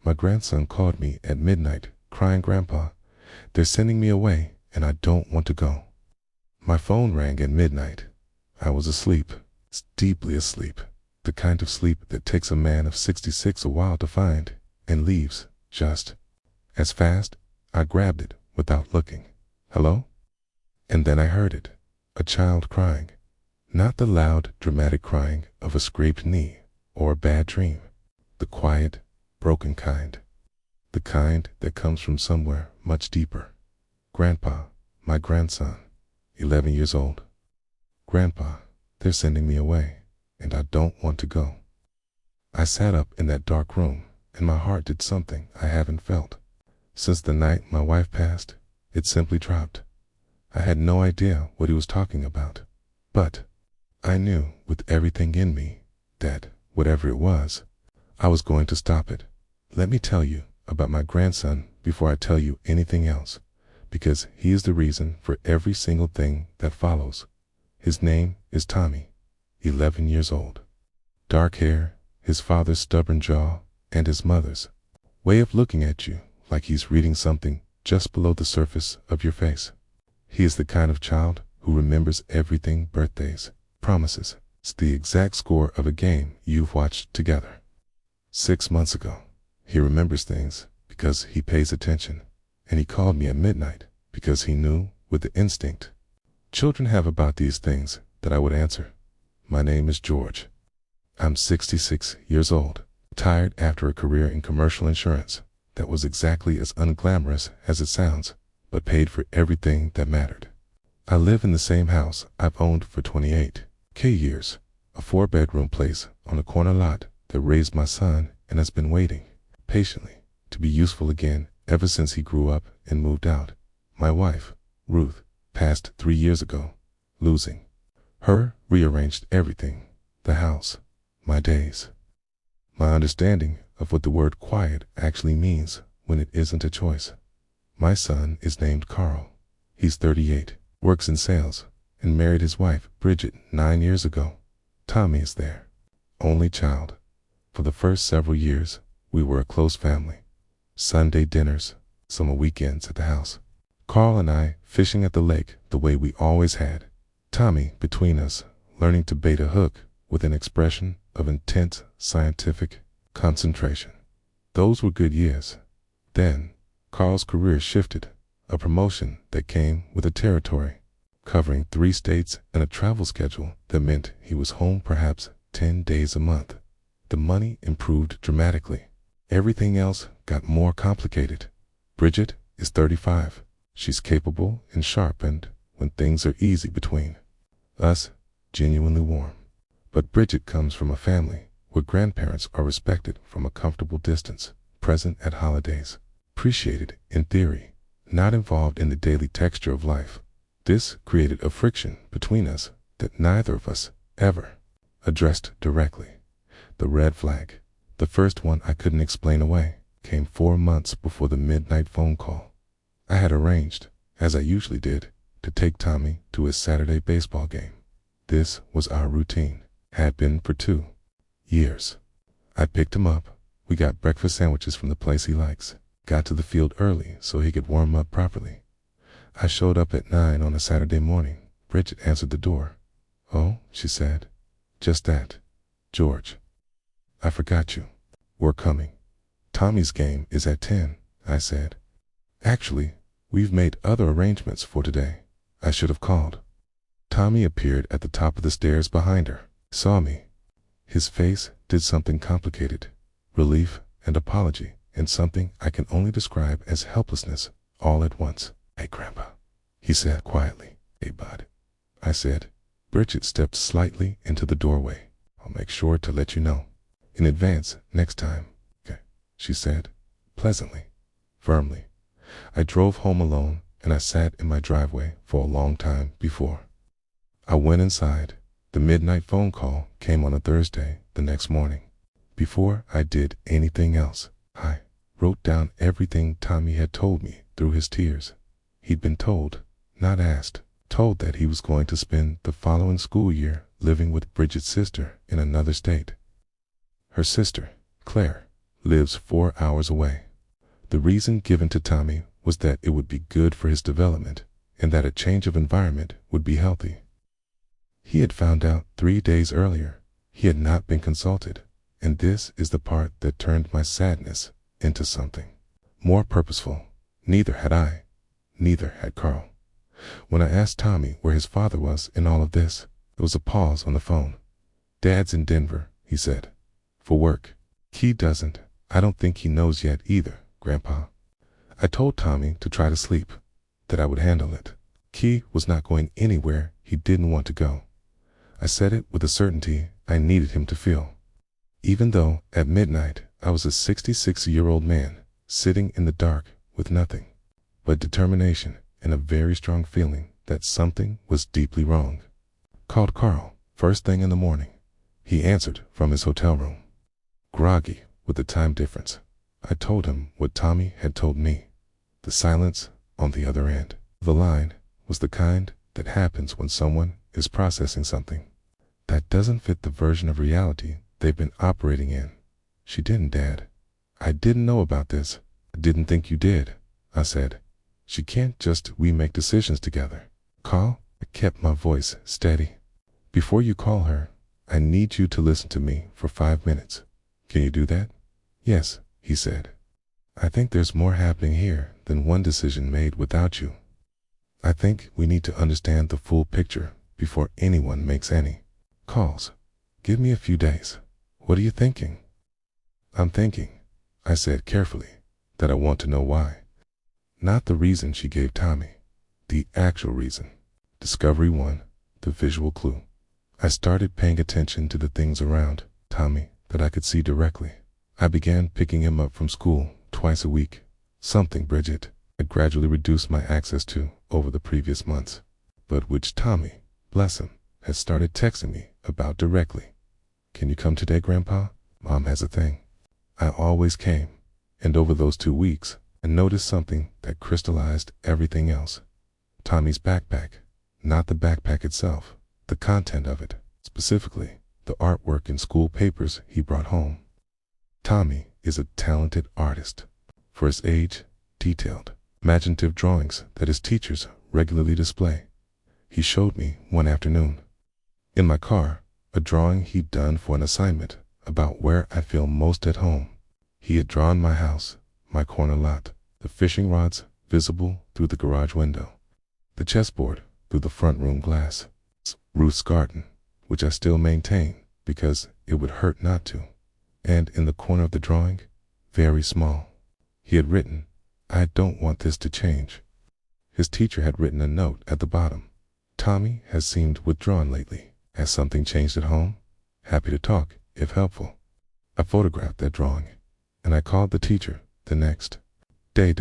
My grandson called me at midnight, crying, "Grandpa, they're sending me away and I don't want to go." My phone rang at midnight. I was asleep, deeply asleep, the kind of sleep that takes a man of 66 a while to find and leaves just as fast. I grabbed it without looking. "Hello?" And then I heard it, a child crying. Not the loud, dramatic crying of a scraped knee or a bad dream. The quiet, broken kind. The kind that comes from somewhere much deeper. "Grandpa, my grandson, 11 years old. Grandpa, they're sending me away, and I don't want to go." I sat up in that dark room, and my heart did something I haven't felt since the night my wife passed. It simply dropped. I had no idea what he was talking about, but I knew with everything in me that, whatever it was, I was going to stop it. Let me tell you about my grandson before I tell you anything else, because he is the reason for every single thing that follows. His name is Tommy, 11 years old. Dark hair, his father's stubborn jaw, and his mother's way of looking at you like he's reading something just below the surface of your face. He is the kind of child who remembers everything: birthdays, promises, it's the exact score of a game you've watched together 6 months ago. He remembers things because he pays attention, and he called me at midnight because he knew with the instinct children have about these things that I would answer. My name is George. I'm 66 years old, tired after a career in commercial insurance that was exactly as unglamorous as it sounds, but paid for everything that mattered. I live in the same house I've owned for 28 years, a 4-bedroom place on a corner lot that raised my son and has been waiting patiently to be useful again ever since he grew up and moved out. My wife, Ruth, passed 3 years ago. Losing her rearranged everything: the house, my days, my understanding of what the word quiet actually means when it isn't a choice. My son is named Carl. He's 38, works in sales, and married his wife, Bridget, 9 years ago. Tommy is their only child. For the first several years, we were a close family. Sunday dinners, summer weekends at the house. Carl and I fishing at the lake the way we always had. Tommy between us, learning to bait a hook with an expression of intense scientific concentration. Those were good years. Then, Carl's career shifted, a promotion that came with a territory, covering 3 states and a travel schedule that meant he was home perhaps 10 days a month. The money improved dramatically. Everything else got more complicated. Bridget is 35. She's capable and sharp, and when things are easy between us, genuinely warm. But Bridget comes from a family where grandparents are respected from a comfortable distance, present at holidays, appreciated in theory, not involved in the daily texture of life. This created a friction between us that neither of us ever addressed directly. The red flag, the first one I couldn't explain away, came 4 months before the midnight phone call. I had arranged, as I usually did, to take Tommy to his Saturday baseball game. This was our routine, had been for 2 years. I picked him up, we got breakfast sandwiches from the place he likes, got to the field early so he could warm up properly. I showed up at 9 on a Saturday morning. Bridget answered the door. "Oh," she said, "just that. George, I forgot you. We're coming." "Tommy's game is at 10, I said. "Actually, we've made other arrangements for today. I should have called." Tommy appeared at the top of the stairs behind her, saw me. His face did something complicated, relief and apology, and something I can only describe as helplessness all at once. "Hey, Grandpa," he said quietly. "Hey, bud," I said. Bridget stepped slightly into the doorway. "I'll make sure to let you know in advance next time." "Okay," she said, pleasantly, firmly. I drove home alone, and I sat in my driveway for a long time before I went inside. The midnight phone call came on a Thursday the next morning. Before I did anything else, I wrote down everything Tommy had told me through his tears. He'd been told, not asked, told that he was going to spend the following school year living with Bridget's sister in another state. Her sister, Claire, lives 4 hours away. The reason given to Tommy was that it would be good for his development and that a change of environment would be healthy. He had found out 3 days earlier he had not been consulted, and this is the part that turned my sadness into something more purposeful. Neither had I, neither had Carl. When I asked Tommy where his father was in all of this, there was a pause on the phone. "Dad's in Denver," he said, "for work." "He doesn't. I don't think he knows yet either, Grandpa." I told Tommy to try to sleep, that I would handle it. Key was not going anywhere he didn't want to go. I said it with the certainty I needed him to feel. Even though at midnight I was a 66-year-old man sitting in the dark with nothing but determination and a very strong feeling that something was deeply wrong. Called Carl first thing in the morning. He answered from his hotel room. Groggy with the time difference, I told him what Tommy had told me. The silence on the other end of the line was the kind that happens when someone is processing something that doesn't fit the version of reality they've been operating in. "She didn't, Dad. I didn't know about this." "I didn't think you did," I said. "She can't just we make decisions together." "Carl," I kept my voice steady. "Before you call her, I need you to listen to me for 5 minutes. Can you do that?" "Yes," he said. "I think there's more happening here than one decision made without you. I think we need to understand the full picture before anyone makes any calls. Give me a few days." "What are you thinking?" "I'm thinking," I said carefully, "that I want to know why. Not the reason she gave Tommy. The actual reason. Discovery 1, the visual clue. I started paying attention to the things around Tommy that I could see directly. I began picking him up from school twice a week, something Bridget had gradually reduced my access to over the previous months, but which Tommy, bless him, had started texting me about directly. "Can you come today, Grandpa? Mom has a thing." I always came, and over those 2 weeks, I noticed something that crystallized everything else. Tommy's backpack, not the backpack itself, the content of it, specifically the artwork and school papers he brought home. Tommy is a talented artist. For his age, detailed, imaginative drawings that his teachers regularly display. He showed me one afternoon, in my car, a drawing he'd done for an assignment about where I feel most at home. He had drawn my house, my corner lot, the fishing rods visible through the garage window, the chessboard through the front room glass, Ruth's garden, which I still maintain because it would hurt not to, and in the corner of the drawing, very small, he had written, "I don't want this to change." His teacher had written a note at the bottom. "Tommy has seemed withdrawn lately. Has something changed at home? Happy to talk, if helpful." I photographed that drawing, and I called the teacher the next day.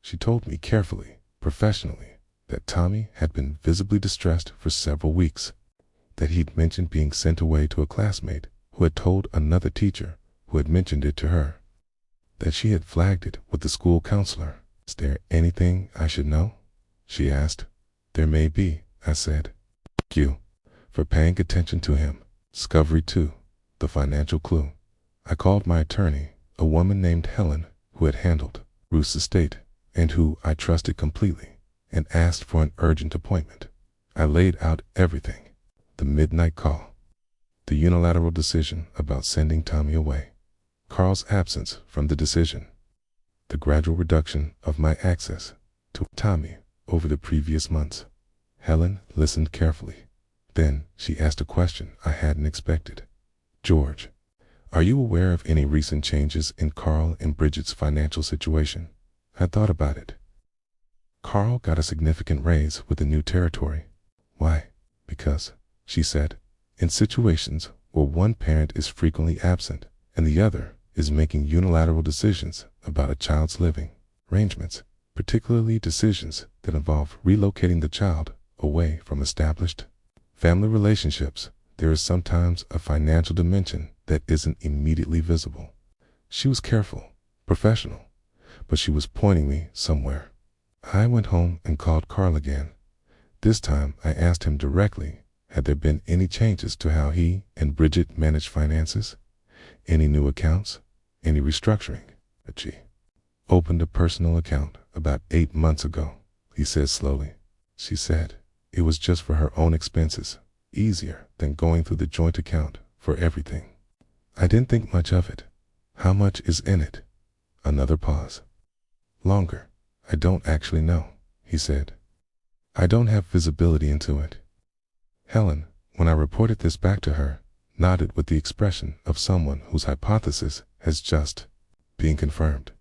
She told me carefully, professionally, that Tommy had been visibly distressed for several weeks, that he'd mentioned being sent away to a classmate who had told another teacher who had mentioned it to her, that she had flagged it with the school counselor. "Is there anything I should know?" she asked. "There may be," I said. "Thank you for paying attention to him." Discovery 2, the financial clue. I called my attorney, a woman named Helen, who had handled Ruth's estate and who I trusted completely, and asked for an urgent appointment. I laid out everything. The midnight call, the unilateral decision about sending Tommy away, Carl's absence from the decision, the gradual reduction of my access to Tommy over the previous months. Helen listened carefully. Then she asked a question I hadn't expected. "George, are you aware of any recent changes in Carl and Bridget's financial situation?" I thought about it. "Carl got a significant raise with the new territory." "Why?" "Because," she said, "in situations where one parent is frequently absent and the other is making unilateral decisions about a child's living arrangements, particularly decisions that involve relocating the child away from established family relationships, there is sometimes a financial dimension that isn't immediately visible." She was careful, professional, but she was pointing me somewhere. I went home and called Carl again. This time I asked him directly, had there been any changes to how he and Bridget managed finances? Any new accounts? Any restructuring? She opened a personal account about 8 months ago, he said slowly. She said it was just for her own expenses, easier than going through the joint account for everything. I didn't think much of it. How much is in it? Another pause. Longer. I don't actually know, he said. I don't have visibility into it. Helen, when I reported this back to her, nodded with the expression of someone whose hypothesis has just been confirmed.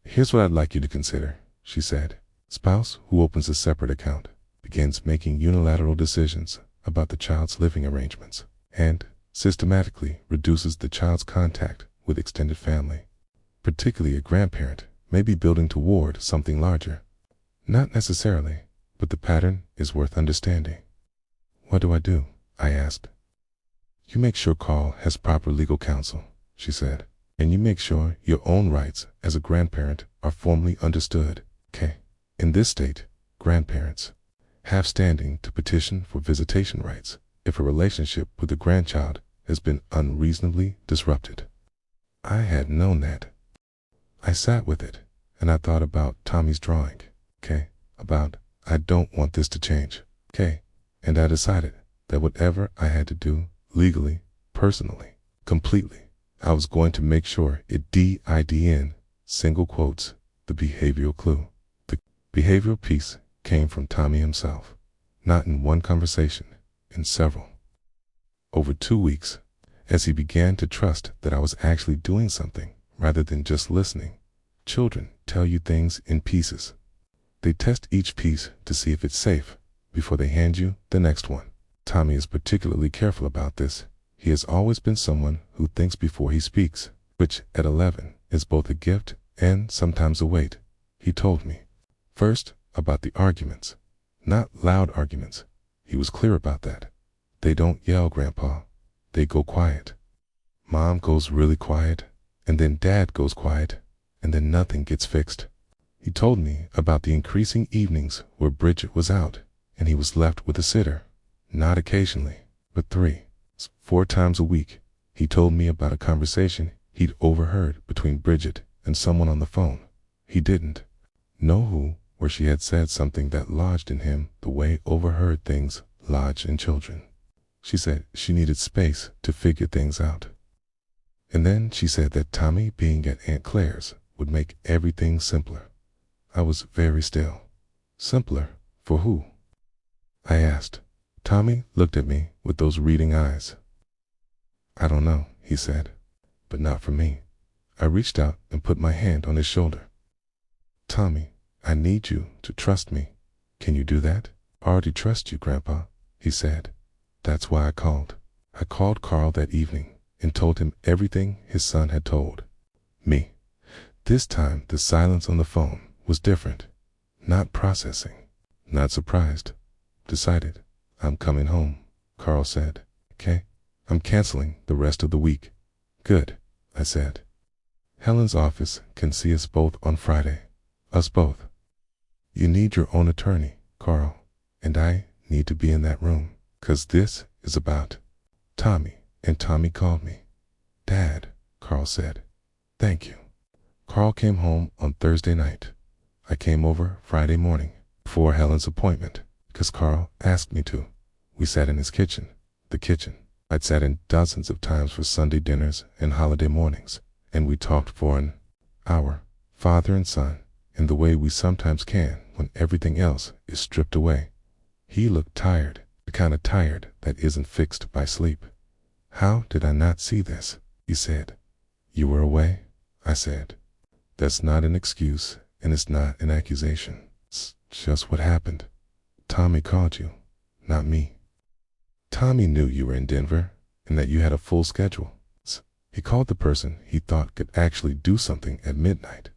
Here's what I'd like you to consider, she said. Spouse who opens a separate account begins making unilateral decisions about the child's living arrangements and systematically reduces the child's contact with extended family. Particularly a grandparent may be building toward something larger. Not necessarily, but the pattern is worth understanding. What do I do? I asked. You make sure Carl has proper legal counsel, she said, and you make sure your own rights as a grandparent are formally understood. Okay. In this state, grandparents have standing to petition for visitation rights if a relationship with the grandchild has been unreasonably disrupted. I had known that. I sat with it, and I thought about Tommy's drawing, okay? About, I don't want this to change, okay? And I decided that whatever I had to do, legally, personally, completely, I was going to make sure it did, single quotes, the behavioral clue. The behavioral piece came from Tommy himself, not in one conversation, in several. Over 2 weeks, as he began to trust that I was actually doing something rather than just listening. Children tell you things in pieces. They test each piece to see if it's safe before they hand you the next one. Tommy is particularly careful about this. He has always been someone who thinks before he speaks, which at 11 is both a gift and sometimes a weight. He told me. First, about the arguments. Not loud arguments. He was clear about that. They don't yell, Grandpa. They go quiet. Mom goes really quiet, and then Dad goes quiet, and then nothing gets fixed. He told me about the increasing evenings where Bridget was out, and he was left with a sitter. Not occasionally, but 4 times a week. He told me about a conversation he'd overheard between Bridget and someone on the phone. He didn't know who, where she had said something that lodged in him the way overheard things lodge in children. She said she needed space to figure things out. And then she said that Tommy being at Aunt Claire's would make everything simpler. I was very still. Simpler for who? I asked. Tommy looked at me with those reading eyes. I don't know, he said, but not for me. I reached out and put my hand on his shoulder. Tommy, I need you to trust me. Can you do that? I already trust you, Grandpa, he said. That's why I called. I called Carl that evening and told him everything his son had told me. This time the silence on the phone was different. Not processing. Not surprised. Decided. I'm coming home, Carl said. Okay? I'm canceling the rest of the week. Good, I said. Helen's office can see us both on Friday. Us both. You need your own attorney, Carl, and I need to be in that room, 'cause this is about Tommy. And Tommy called me. Dad, Carl said. Thank you. Carl came home on Thursday night. I came over Friday morning before Helen's appointment, 'cause Carl asked me to. We sat in his kitchen, the kitchen I'd sat in dozens of times for Sunday dinners and holiday mornings, and we talked for an hour, father and son, in the way we sometimes can when everything else is stripped away. He looked tired, the kind of tired that isn't fixed by sleep. How did I not see this? He said. You were away? I said. That's not an excuse, and it's not an accusation. It's just what happened. Tommy called you, not me. Tommy knew you were in Denver and that you had a full schedule. He called the person he thought could actually do something at midnight.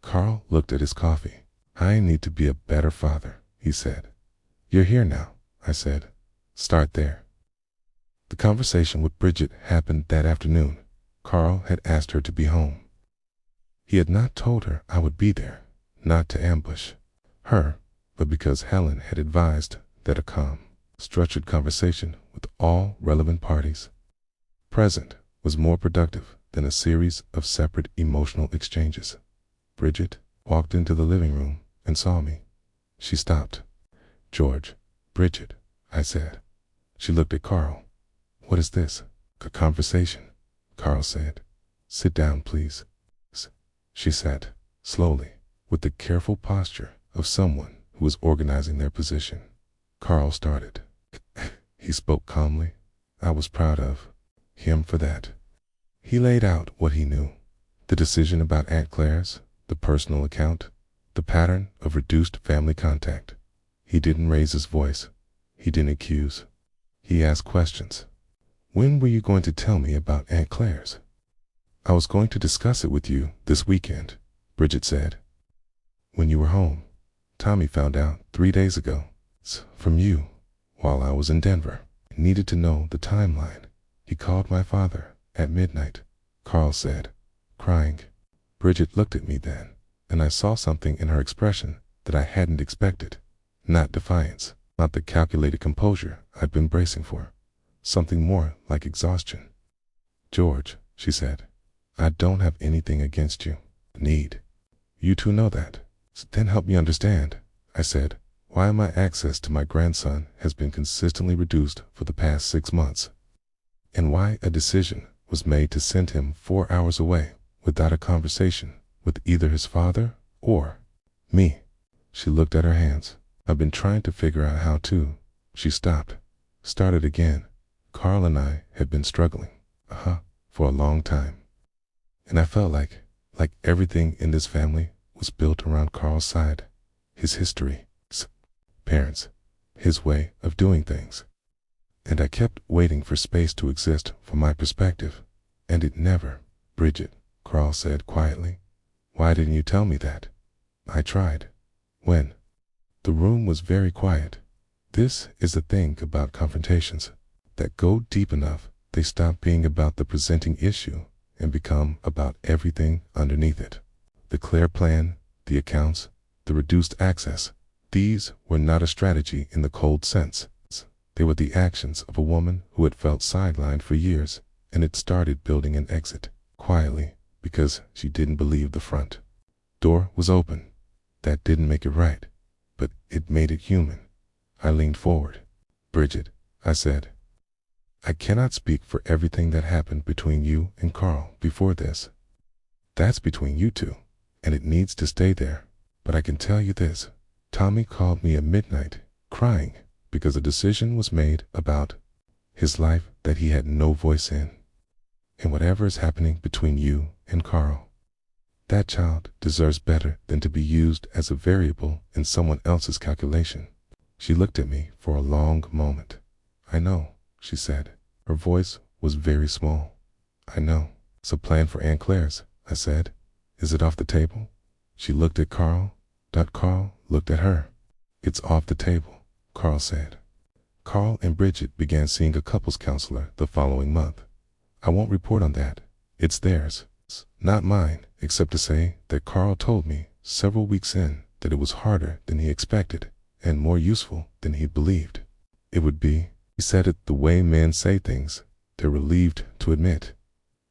Carl looked at his coffee. I need to be a better father, he said. You're here now, I said. Start there. The conversation with Bridget happened that afternoon. Carl had asked her to be home. He had not told her I would be there, not to ambush her, but because Helen had advised that a calm, structured conversation with all relevant parties present was more productive then a series of separate emotional exchanges. Bridget walked into the living room and saw me. She stopped. "George." "Bridget," I said. She looked at Carl. "What is this?" "A conversation," Carl said. "Sit down, please." She sat, slowly, with the careful posture of someone who was organizing their position. Carl started. He spoke calmly. I was proud of him for that. He laid out what he knew. The decision about Aunt Claire's, the personal account, the pattern of reduced family contact. He didn't raise his voice. He didn't accuse. He asked questions. "When were you going to tell me about Aunt Claire's?" "I was going to discuss it with you this weekend," Bridget said. "When you were home. Tommy found out 3 days ago. From you, while I was in Denver. I needed to know the timeline. He called my father at midnight," Carl said, crying. Bridget looked at me then, and I saw something in her expression that I hadn't expected. Not defiance, not the calculated composure I'd been bracing for. Something more like exhaustion. "George," she said, "I don't have anything against you. Need. You two know that. Then help me understand," I said, "why my access to my grandson has been consistently reduced for the past 6 months. And why a decision was made to send him 4 hours away without a conversation with either his father or me." She looked at her hands. "I've been trying to figure out how to." She stopped, started again. "Carl and I have been struggling, for a long time. And I felt like everything in this family was built around Carl's side. His history, his parents, his way of doing things. And I kept waiting for space to exist for my perspective. And it never." "Bridget," Carl said quietly, "why didn't you tell me that?" "I tried." "When?" The room was very quiet. This is the thing about confrontations, that go deep enough, they stop being about the presenting issue and become about everything underneath it. The Claire plan, the accounts, the reduced access. These were not a strategy in the cold sense. They were the actions of a woman who had felt sidelined for years and had started building an exit, quietly, because she didn't believe the front door was open. That didn't make it right, but it made it human. I leaned forward. "Bridget," I said, "I cannot speak for everything that happened between you and Carl before this. That's between you two, and it needs to stay there. But I can tell you this. Tommy called me at midnight, crying, because a decision was made about his life that he had no voice in. And whatever is happening between you and Carl, that child deserves better than to be used as a variable in someone else's calculation." She looked at me for a long moment. "I know," she said. Her voice was very small. "I know. It's a plan for Aunt Claire's," I said. "Is it off the table?" She looked at Carl. Carl looked at her. "It's off the table," Carl said. Carl and Bridget began seeing a couples counselor the following month. I won't report on that. It's theirs, not mine, except to say that Carl told me several weeks in that it was harder than he expected and more useful than he believed it would be. He said it the way men say things they're relieved to admit.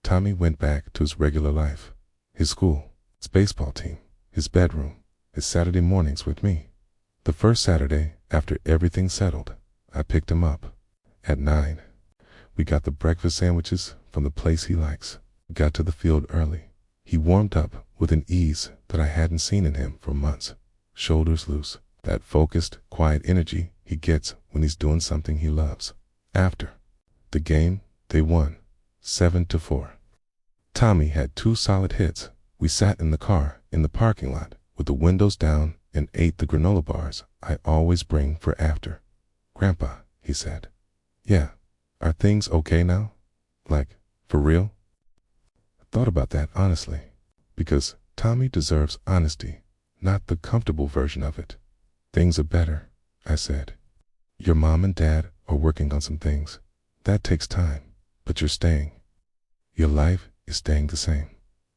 Tommy went back to his regular life, his school, his baseball team, his bedroom, his Saturday mornings with me. The first Saturday, after everything settled, I picked him up at 9. We got the breakfast sandwiches from the place he likes. We got to the field early. He warmed up with an ease that I hadn't seen in him for months. Shoulders loose, that focused, quiet energy he gets when he's doing something he loves. After the game, they won 7-4. Tommy had 2 solid hits. We sat in the car in the parking lot with the windows down and ate the granola bars I always bring for after. "Grandpa," he said. "Yeah, are things okay now? Like, for real?" I thought about that honestly, because Tommy deserves honesty, not the comfortable version of it. "Things are better," I said. "Your mom and dad are working on some things. That takes time, but you're staying. Your life is staying the same,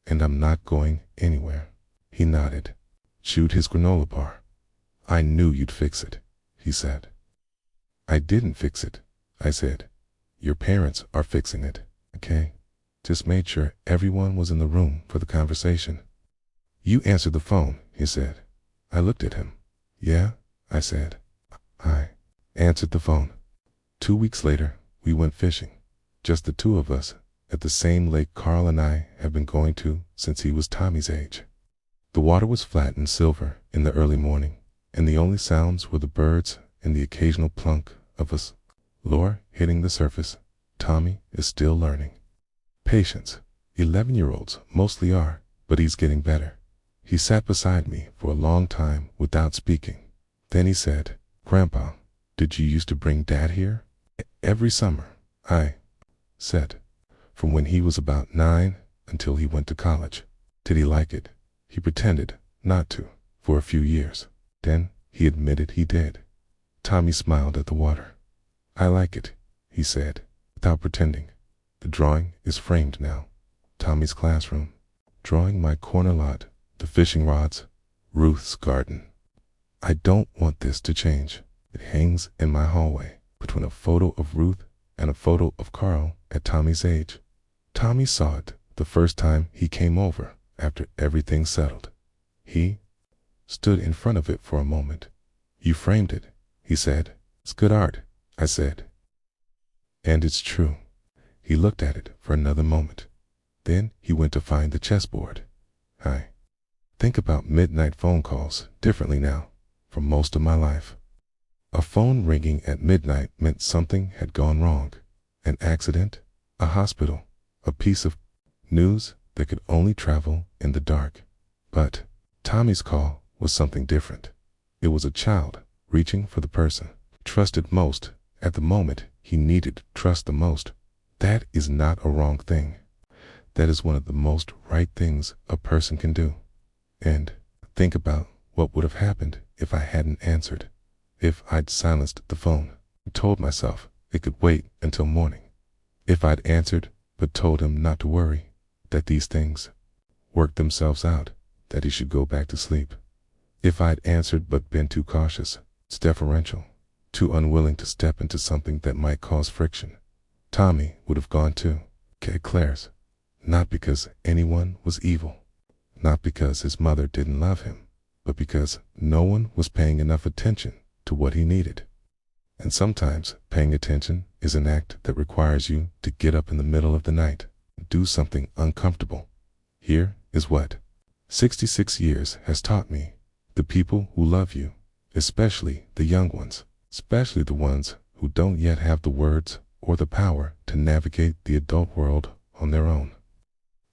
and I'm not going anywhere." He nodded, chewed his granola bar. "I knew you'd fix it," he said. "I didn't fix it," I said. "Your parents are fixing it, okay? just made sure everyone was in the room for the conversation. "You answered the phone," he said. I looked at him. "Yeah," I said. I answered the phone. 2 weeks later, we went fishing. Just the two of us, at the same lake Carl and I have been going to since he was Tommy's age. The water was flat and silver in the early morning, and the only sounds were the birds and the occasional plunk of a lure hitting the surface. Tommy is still learning. Patience. 11-year-olds mostly are, but he's getting better. He sat beside me for a long time without speaking. Then he said, "Grandpa, did you used to bring Dad here?" "Every summer," I said, "from when he was about 9 until he went to college." "Did he like it?" He pretended not to for a few years. Then he admitted he did. Tommy smiled at the water. "I like it," he said, without pretending. The drawing is framed now. Tommy's classroom. Drawing my corner lot, the fishing rods, Ruth's garden. I don't want this to change. It hangs in my hallway between a photo of Ruth and a photo of Carl at Tommy's age. Tommy saw it the first time he came over after everything settled. He stood in front of it for a moment. "You framed it," he said. "It's good art," I said. "And it's true." He looked at it for another moment. Then he went to find the chessboard. I think about midnight phone calls differently now for most of my life. A phone ringing at midnight meant something had gone wrong. An accident, a hospital, a piece of news that could only travel in the dark. But Tommy's call was something different. It was a child reaching for the person he trusted most at the moment he needed trust the most. That is not a wrong thing. That is one of the most right things a person can do. And think about what would have happened if I hadn't answered, if I'd silenced the phone and told myself it could wait until morning, if I'd answered but told him not to worry, that these things work themselves out, that he should go back to sleep, if I'd answered but been too cautious, deferential, too unwilling to step into something that might cause friction. Tommy would have gone too. Claire's. Not because anyone was evil, not because his mother didn't love him, but because no one was paying enough attention to what he needed. And sometimes paying attention is an act that requires you to get up in the middle of the night and do something uncomfortable. Here is what 66 years has taught me. The people who love you, especially the young ones, especially the ones who don't yet have the words or the power to navigate the adult world on their own.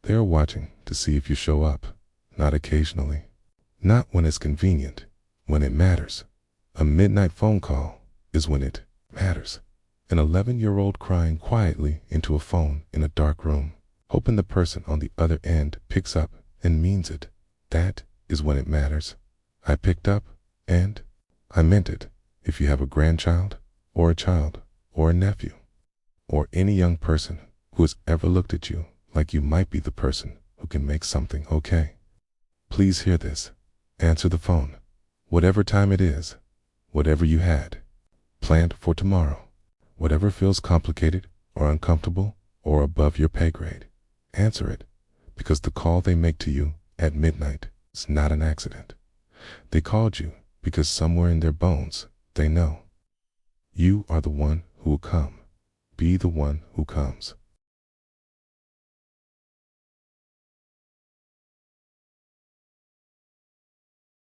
They are watching to see if you show up, not occasionally, not when it's convenient, when it matters. A midnight phone call is when it matters. An 11-year-old crying quietly into a phone in a dark room, hoping the person on the other end picks up and means it. That is when it matters. I picked up, and I meant it. If you have a grandchild, or a child, or a nephew, or any young person who has ever looked at you like you might be the person who can make something okay, please hear this. Answer the phone. Whatever time it is, whatever you had planned for tomorrow, whatever feels complicated or uncomfortable or above your pay grade, answer it, because the call they make to you at midnight is not an accident. They called you because somewhere in their bones they know you are the one who will come. Be the one who comes.